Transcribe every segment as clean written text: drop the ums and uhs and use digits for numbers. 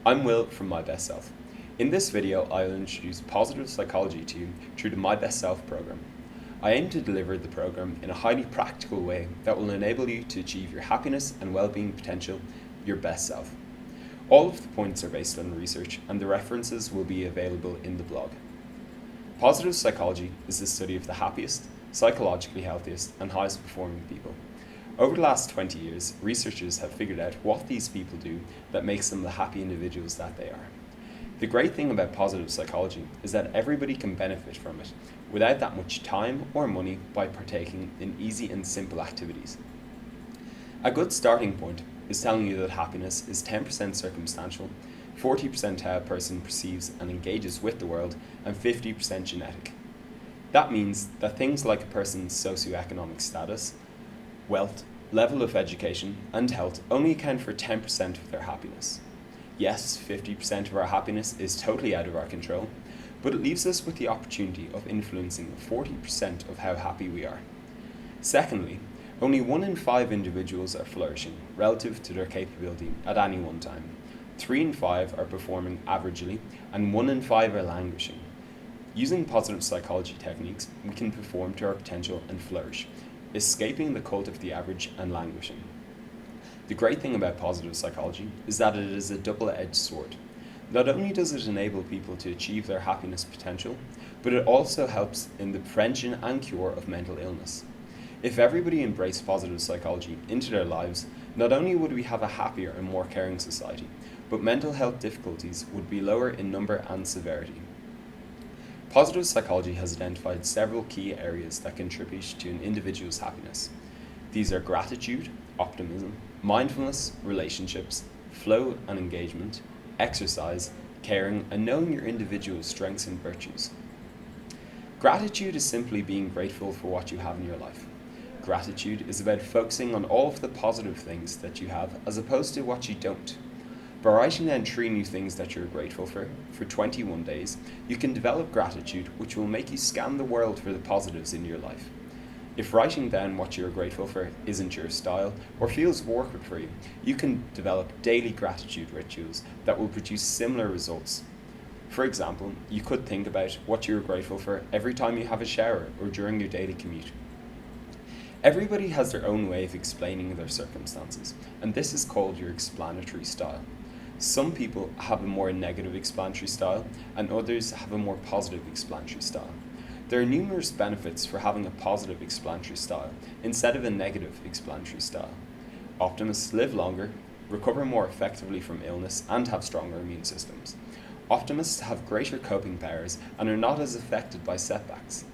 I'm Will from My Best Self. In this video, I'll introduce positive psychology to you through the My Best Self program. I aim to deliver the program in a highly practical way that will enable you to achieve your happiness and well-being potential, your best self. All of the points are based on research and the references will be available in the blog. Positive psychology is the study of the happiest, psychologically healthiest, and highest performing people. Over the last 20 years, researchers have figured out what these people do that makes them the happy individuals that they are. The great thing about positive psychology is that everybody can benefit from it without that much time or money by partaking in easy and simple activities. A good starting point is telling you that happiness is 10% circumstantial, 40% how a person perceives and engages with the world, and 50% genetic. That means that things like a person's socioeconomic status, wealth, level of education, and health only account for 10% of their happiness. Yes, 50% of our happiness is totally out of our control, but it leaves us with the opportunity of influencing 40% of how happy we are. Secondly, only 1 in 5 individuals are flourishing relative to their capability at any one time. 3 in 5 are performing averagely, and 1 in 5 are languishing. Using positive psychology techniques, we can perform to our potential and flourish, escaping the cult of the average and languishing. The great thing about positive psychology is that it is a double-edged sword. Not only does it enable people to achieve their happiness potential, but it also helps in the prevention and cure of mental illness. If everybody embraced positive psychology into their lives, not only would we have a happier and more caring society, but mental health difficulties would be lower in number and severity. Positive psychology has identified several key areas that contribute to an individual's happiness. These are gratitude, optimism, mindfulness, relationships, flow and engagement, exercise, caring, and knowing your individual strengths and virtues. Gratitude is simply being grateful for what you have in your life. Gratitude is about focusing on all of the positive things that you have as opposed to what you don't. By writing down 3 new things that you're grateful for 21 days, you can develop gratitude, which will make you scan the world for the positives in your life. If writing down what you're grateful for isn't your style or feels awkward for you, you can develop daily gratitude rituals that will produce similar results. For example, you could think about what you're grateful for every time you have a shower or during your daily commute. Everybody has their own way of explaining their circumstances, and this is called your explanatory style. Some people have a more negative explanatory style, and others have a more positive explanatory style. There are numerous benefits for having a positive explanatory style instead of a negative explanatory style. Optimists live longer, recover more effectively from illness, and have stronger immune systems. Optimists have greater coping powers and are not as affected by setbacks.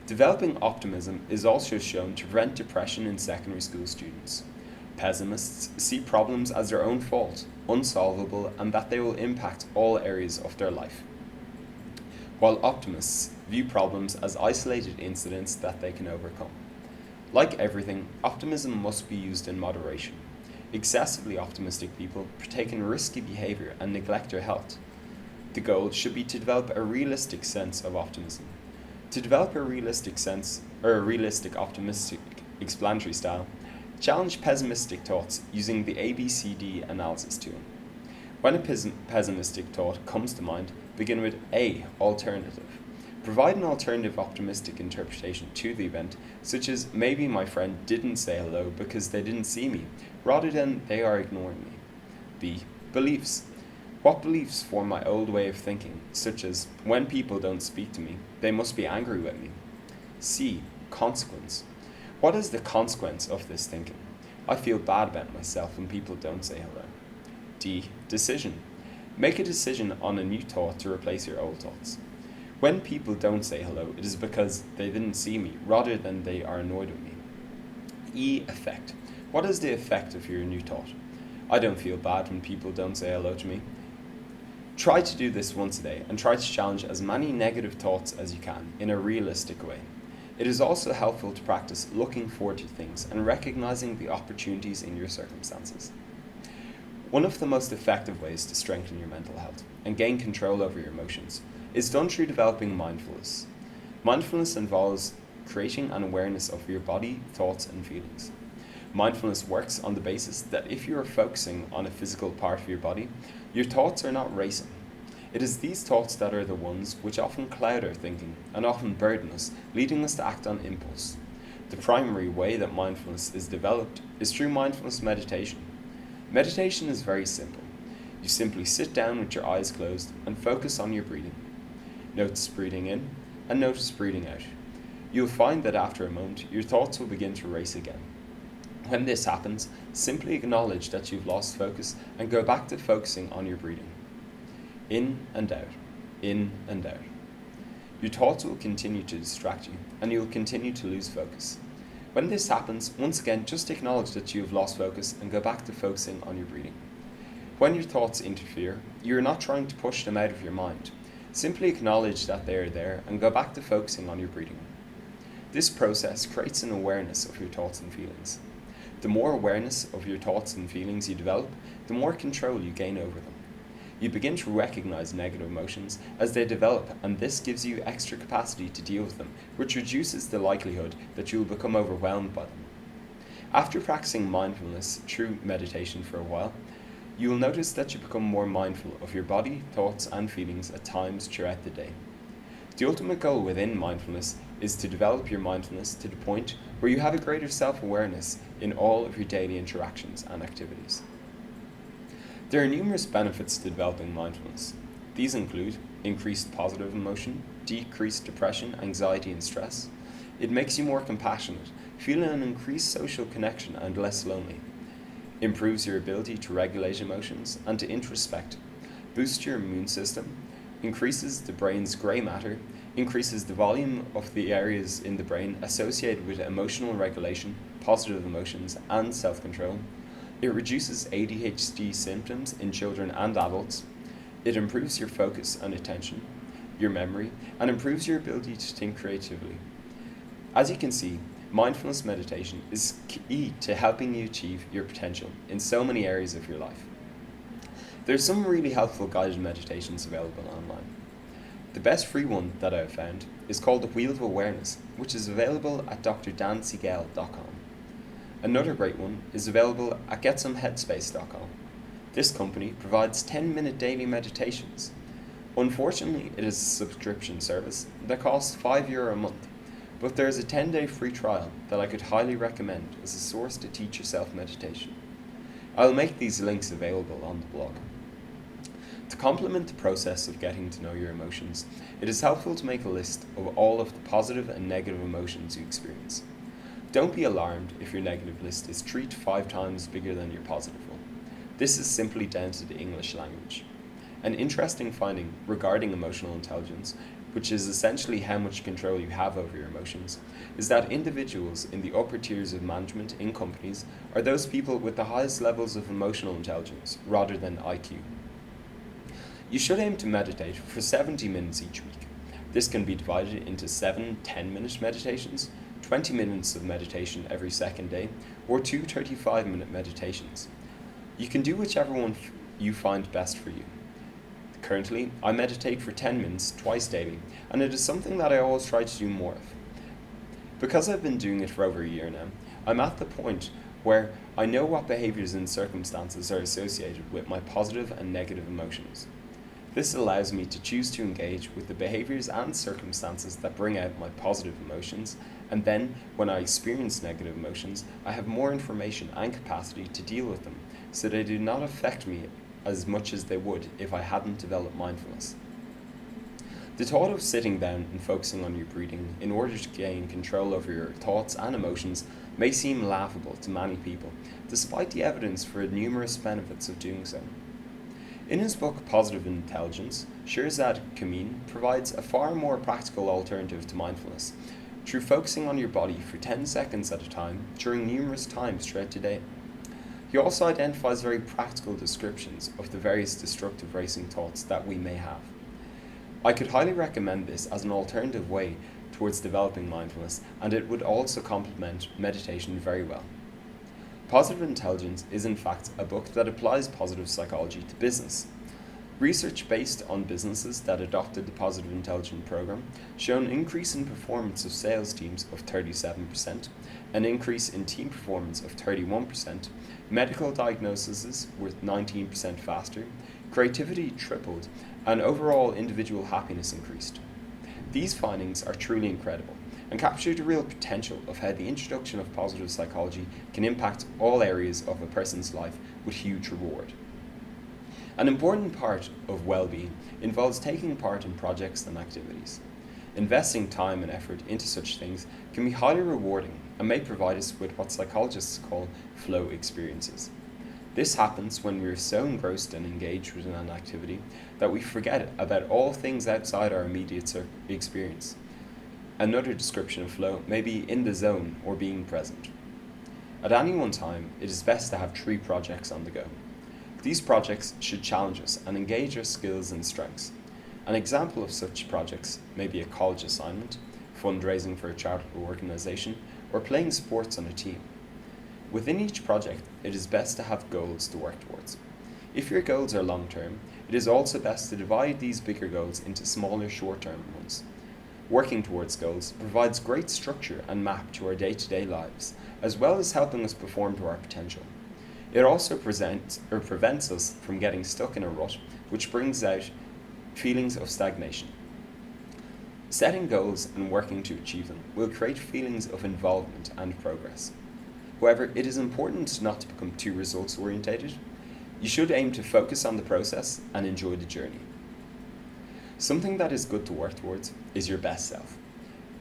Developing optimism is also shown to prevent depression in secondary school students. Pessimists see problems as their own fault, unsolvable, and that they will impact all areas of their life. While optimists view problems as isolated incidents that they can overcome. Like everything, optimism must be used in moderation. Excessively optimistic people partake in risky behavior and neglect their health. The goal should be to develop a realistic sense of optimism. To develop a realistic optimistic explanatory style, challenge pessimistic thoughts using the ABCD analysis tool. When a pessimistic thought comes to mind, begin with A, alternative. Provide an alternative optimistic interpretation to the event, such as maybe my friend didn't say hello because they didn't see me, rather than they are ignoring me. B, beliefs. What beliefs form my old way of thinking, such as when people don't speak to me, they must be angry with me. C, consequence. What is the consequence of this thinking? I feel bad about myself when people don't say hello. D, decision. Make a decision on a new thought to replace your old thoughts. When people don't say hello, it is because they didn't see me, rather than they are annoyed with me. E, effect. What is the effect of your new thought? I don't feel bad when people don't say hello to me. Try to do this once a day and try to challenge as many negative thoughts as you can in a realistic way. It is also helpful to practice looking forward to things and recognizing the opportunities in your circumstances. One of the most effective ways to strengthen your mental health and gain control over your emotions is done through developing mindfulness. Mindfulness involves creating an awareness of your body, thoughts, and feelings. Mindfulness works on the basis that if you are focusing on a physical part of your body, Your thoughts are not racing. It is these thoughts that are the ones which often cloud our thinking and often burden us, leading us to act on impulse. The primary way that mindfulness is developed is through mindfulness meditation. Meditation is very simple. You simply sit down with your eyes closed and focus on your breathing. Notice breathing in and notice breathing out. You'll find that after a moment, your thoughts will begin to race again. When this happens, simply acknowledge that you've lost focus and go back to focusing on your breathing. In and out, in and out. Your thoughts will continue to distract you and you will continue to lose focus. When this happens, once again, just acknowledge that you have lost focus and go back to focusing on your breathing. When your thoughts interfere, you are not trying to push them out of your mind. Simply acknowledge that they are there and go back to focusing on your breathing. This process creates an awareness of your thoughts and feelings. The more awareness of your thoughts and feelings you develop, the more control you gain over them. You begin to recognize negative emotions as they develop, and this gives you extra capacity to deal with them, which reduces the likelihood that you will become overwhelmed by them. After practicing mindfulness through meditation for a while, you will notice that you become more mindful of your body, thoughts, and feelings at times throughout the day. The ultimate goal within mindfulness is to develop your mindfulness to the point where you have a greater self-awareness in all of your daily interactions and activities. There are numerous benefits to developing mindfulness. These include increased positive emotion, decreased depression, anxiety, and stress. It makes you more compassionate, feeling an increased social connection and less lonely. Improves your ability to regulate emotions and to introspect. Boosts your immune system. Increases the brain's grey matter. Increases the volume of the areas in the brain associated with emotional regulation, positive emotions, and self-control. It reduces ADHD symptoms in children and adults. It improves your focus and attention, your memory, and improves your ability to think creatively. As you can see, mindfulness meditation is key to helping you achieve your potential in so many areas of your life. There's some really helpful guided meditations available online. The best free one that I have found is called the Wheel of Awareness, which is available at drdansiegel.com. Another great one is available at GetSomeHeadspace.com. This company provides 10-minute daily meditations. Unfortunately, it is a subscription service that costs €5 a month, but there is a 10-day free trial that I could highly recommend as a source to teach yourself meditation. I will make these links available on the blog. To complement the process of getting to know your emotions, it is helpful to make a list of all of the positive and negative emotions you experience. Don't be alarmed if your negative list is 3 to 5 times bigger than your positive one. This is simply down to the English language. An interesting finding regarding emotional intelligence, which is essentially how much control you have over your emotions, is that individuals in the upper tiers of management in companies are those people with the highest levels of emotional intelligence rather than IQ. You should aim to meditate for 70 minutes each week. This can be divided into 7 10-minute meditations, 20 minutes of meditation every second day, or 2 35-minute meditations. You can do whichever one you find best for you. Currently, I meditate for 10 minutes twice daily, and it is something that I always try to do more of. Because I've been doing it for over a year now, I'm at the point where I know what behaviors and circumstances are associated with my positive and negative emotions. This allows me to choose to engage with the behaviors and circumstances that bring out my positive emotions, and then, when I experience negative emotions, I have more information and capacity to deal with them, so they do not affect me as much as they would if I hadn't developed mindfulness. The thought of sitting down and focusing on your breathing in order to gain control over your thoughts and emotions may seem laughable to many people, despite the evidence for the numerous benefits of doing so. In his book Positive Intelligence, Shirzad Kameen provides a far more practical alternative to mindfulness, through focusing on your body for 10 seconds at a time during numerous times throughout the day. He also identifies very practical descriptions of the various destructive racing thoughts that we may have. I could highly recommend this as an alternative way towards developing mindfulness, and it would also complement meditation very well. Positive Intelligence is in fact a book that applies positive psychology to business. Research based on businesses that adopted the Positive Intelligence program showed an increase in performance of sales teams of 37%, an increase in team performance of 31%, medical diagnoses were 19% faster, creativity tripled, and overall individual happiness increased. These findings are truly incredible and capture the real potential of how the introduction of positive psychology can impact all areas of a person's life with huge reward. An important part of well-being involves taking part in projects and activities. Investing time and effort into such things can be highly rewarding and may provide us with what psychologists call flow experiences. This happens when we are so engrossed and engaged with an activity that we forget about all things outside our immediate experience. Another description of flow may be in the zone or being present. At any one time, it is best to have 3 projects on the go. These projects should challenge us and engage our skills and strengths. An example of such projects may be a college assignment, fundraising for a charitable organisation, or playing sports on a team. Within each project, it is best to have goals to work towards. If your goals are long-term, it is also best to divide these bigger goals into smaller short-term ones. Working towards goals provides great structure and map to our day-to-day lives, as well as helping us perform to our potential. It also prevents us from getting stuck in a rut, which brings out feelings of stagnation. Setting goals and working to achieve them will create feelings of involvement and progress. However, it is important not to become too results orientated. You should aim to focus on the process and enjoy the journey. Something that is good to work towards is your best self.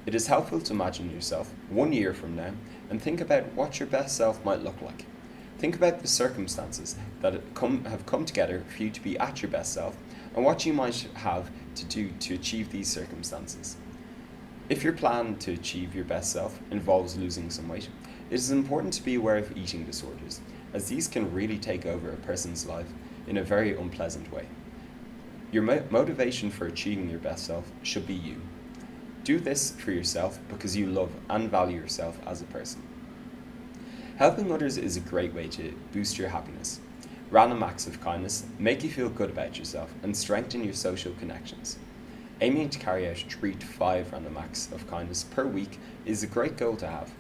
It is helpful to imagine yourself 1 year from now and think about what your best self might look like. Think about the circumstances that have come together for you to be at your best self and what you might have to do to achieve these circumstances. If your plan to achieve your best self involves losing some weight, it is important to be aware of eating disorders, as these can really take over a person's life in a very unpleasant way. Your motivation for achieving your best self should be you. Do this for yourself because you love and value yourself as a person. Helping others is a great way to boost your happiness. Random acts of kindness make you feel good about yourself and strengthen your social connections. Aiming to carry out 3 to 5 random acts of kindness per week is a great goal to have.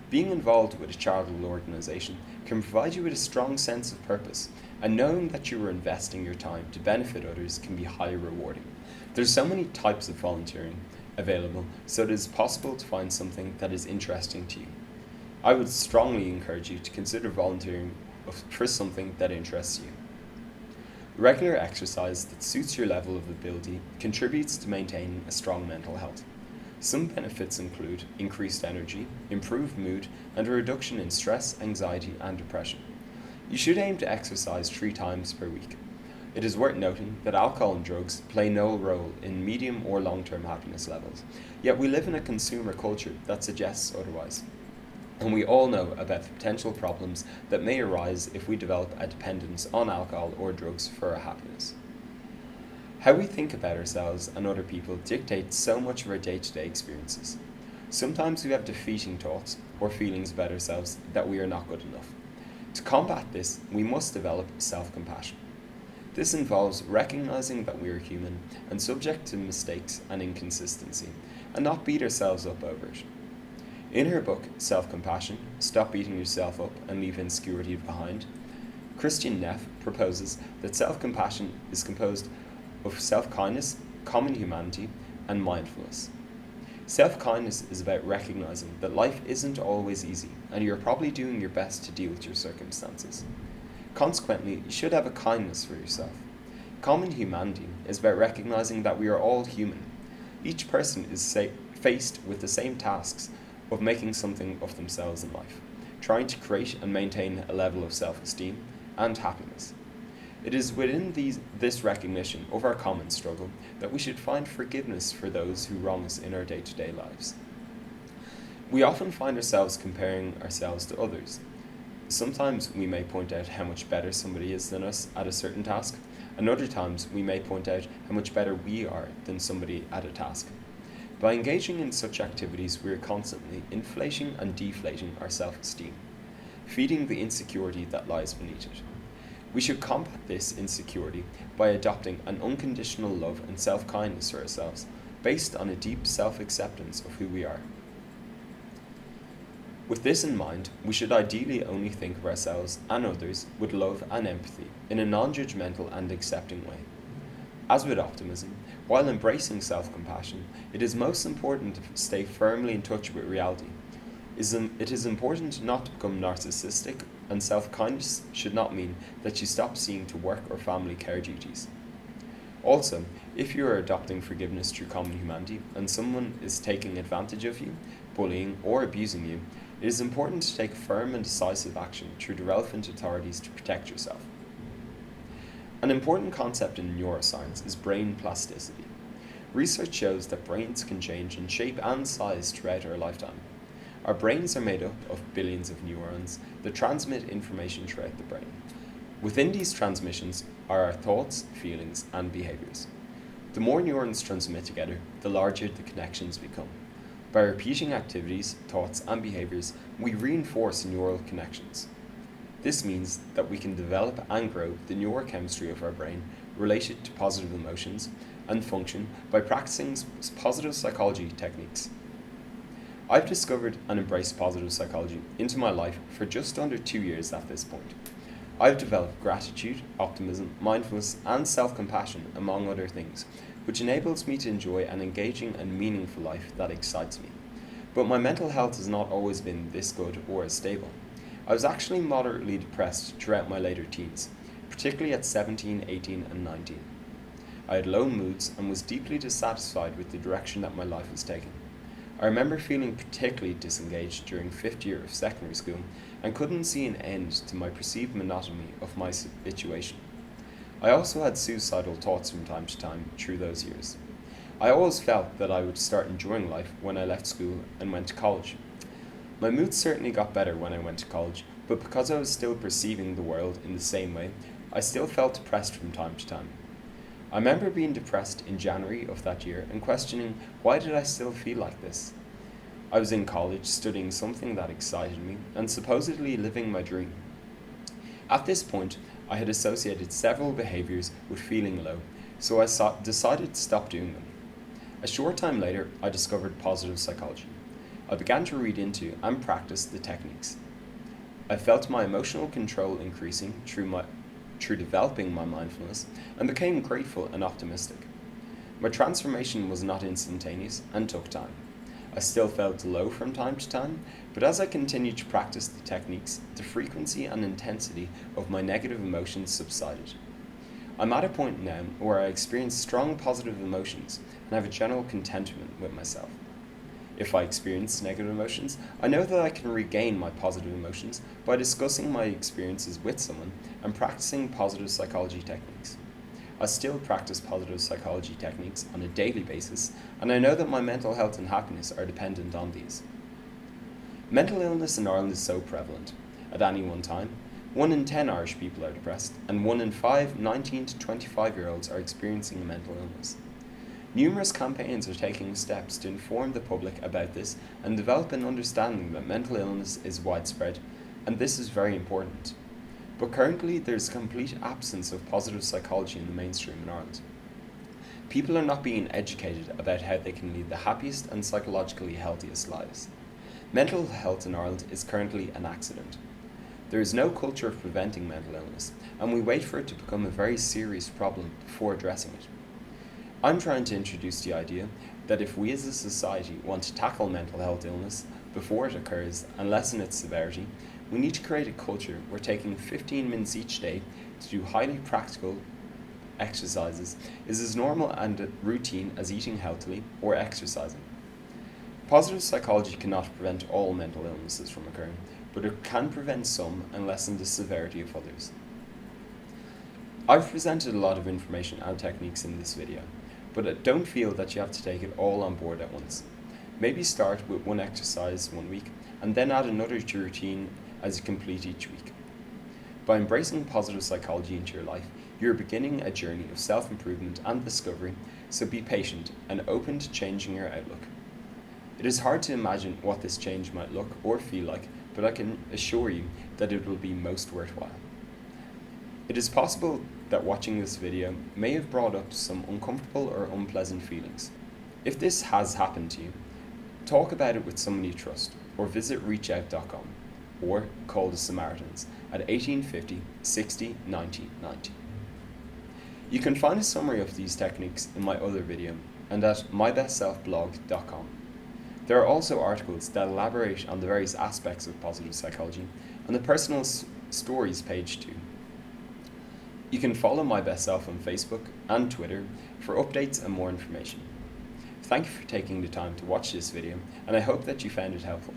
Being involved with a charitable organisation can provide you with a strong sense of purpose, and knowing that you are investing your time to benefit others can be highly rewarding. There's so many types of volunteering available, so it is possible to find something that is interesting to you. I would strongly encourage you to consider volunteering for something that interests you. Regular exercise that suits your level of ability contributes to maintaining a strong mental health. Some benefits include increased energy, improved mood, and a reduction in stress, anxiety, and depression. You should aim to exercise 3 times per week. It is worth noting that alcohol and drugs play no role in medium or long-term happiness levels, yet we live in a consumer culture that suggests otherwise. And we all know about the potential problems that may arise if we develop a dependence on alcohol or drugs for our happiness. How we think about ourselves and other people dictates so much of our day-to-day experiences. Sometimes we have defeating thoughts or feelings about ourselves that we are not good enough. To combat this, we must develop self-compassion. This involves recognizing that we are human and subject to mistakes and inconsistency, and not beat ourselves up over it. In her book, Self-Compassion, Stop Beating Yourself Up and Leave Insecurity Behind, Kristin Neff proposes that self-compassion is composed of self-kindness, common humanity, and mindfulness. Self-kindness is about recognizing that life isn't always easy, and you're probably doing your best to deal with your circumstances. Consequently, you should have a kindness for yourself. Common humanity is about recognizing that we are all human. Each person is faced with the same tasks of making something of themselves in life, trying to create and maintain a level of self-esteem and happiness. It is within this recognition of our common struggle that we should find forgiveness for those who wrong us in our day-to-day lives. We often find ourselves comparing ourselves to others. Sometimes we may point out how much better somebody is than us at a certain task, and other times we may point out how much better we are than somebody at a task. By engaging in such activities, we are constantly inflating and deflating our self-esteem, feeding the insecurity that lies beneath it. We should combat this insecurity by adopting an unconditional love and self-kindness for ourselves, based on a deep self-acceptance of who we are. With this in mind, we should ideally only think of ourselves and others with love and empathy in a non-judgmental and accepting way. As with optimism, while embracing self-compassion, it is most important to stay firmly in touch with reality. It is important not to become narcissistic, and self-kindness should not mean that you stop seeing to work or family care duties. Also, if you are adopting forgiveness through common humanity and someone is taking advantage of you, bullying, or abusing you, it is important to take firm and decisive action through the relevant authorities to protect yourself. An important concept in neuroscience is brain plasticity. Research shows that brains can change in shape and size throughout our lifetime. Our brains are made up of billions of neurons that transmit information throughout the brain. Within these transmissions are our thoughts, feelings, and behaviors. The more neurons transmit together, the larger the connections become. By repeating activities, thoughts, and behaviors, we reinforce neural connections. This means that we can develop and grow the neurochemistry of our brain related to positive emotions and function by practicing positive psychology techniques. I've discovered and embraced positive psychology into my life for just under 2 years at this point. I've developed gratitude, optimism, mindfulness, and self-compassion, among other things, which enables me to enjoy an engaging and meaningful life that excites me. But my mental health has not always been this good or as stable. I was actually moderately depressed throughout my later teens, particularly at 17, 18, and 19. I had low moods and was deeply dissatisfied with the direction that my life was taking. I remember feeling particularly disengaged during 5th year of secondary school and couldn't see an end to my perceived monotony of my situation. I also had suicidal thoughts from time to time through those years. I always felt that I would start enjoying life when I left school and went to college. My mood certainly got better when I went to college, but because I was still perceiving the world in the same way, I still felt depressed from time to time. I remember being depressed in January of that year and questioning, why did I still feel like this? I was in college studying something that excited me and supposedly living my dream. At this point, I had associated several behaviors with feeling low, so I decided to stop doing them. A short time later, I discovered positive psychology. I began to read into and practice the techniques. I felt my emotional control increasing through developing my mindfulness and became grateful and optimistic. My transformation was not instantaneous and took time. I still felt low from time to time, but as I continued to practice the techniques, the frequency and intensity of my negative emotions subsided. I'm at a point now where I experience strong positive emotions and have a general contentment with myself. If I experience negative emotions, I know that I can regain my positive emotions by discussing my experiences with someone and practicing positive psychology techniques. I still practice positive psychology techniques on a daily basis, and I know that my mental health and happiness are dependent on these. Mental illness in Ireland is so prevalent. At any one time, 1 in 10 Irish people are depressed, and 1 in 5 19 to 25-year-olds are experiencing a mental illness. Numerous campaigns are taking steps to inform the public about this and develop an understanding that mental illness is widespread, and this is very important. But currently, there is a complete absence of positive psychology in the mainstream in Ireland. People are not being educated about how they can lead the happiest and psychologically healthiest lives. Mental health in Ireland is currently an accident. There is no culture of preventing mental illness, and we wait for it to become a very serious problem before addressing it. I'm trying to introduce the idea that if we as a society want to tackle mental health illness before it occurs and lessen its severity, we need to create a culture where taking 15 minutes each day to do highly practical exercises is as normal and routine as eating healthily or exercising. Positive psychology cannot prevent all mental illnesses from occurring, but it can prevent some and lessen the severity of others. I've presented a lot of information and techniques in this video, but don't feel that you have to take it all on board at once. Maybe start with one exercise one week and then add another to your routine as you complete each week. By embracing positive psychology into your life, you're beginning a journey of self-improvement and discovery, so be patient and open to changing your outlook. It is hard to imagine what this change might look or feel like, but I can assure you that it will be most worthwhile. It is possible that watching this video may have brought up some uncomfortable or unpleasant feelings. If this has happened to you, talk about it with someone you trust. or visit reachout.com, or call the Samaritans at 1850 60 90 90. You can find a summary of these techniques in my other video and at mybestselfblog.com. There are also articles that elaborate on the various aspects of positive psychology and the personal stories page too. You can follow My Best Self on Facebook and Twitter for updates and more information. Thank you for taking the time to watch this video, and I hope that you found it helpful.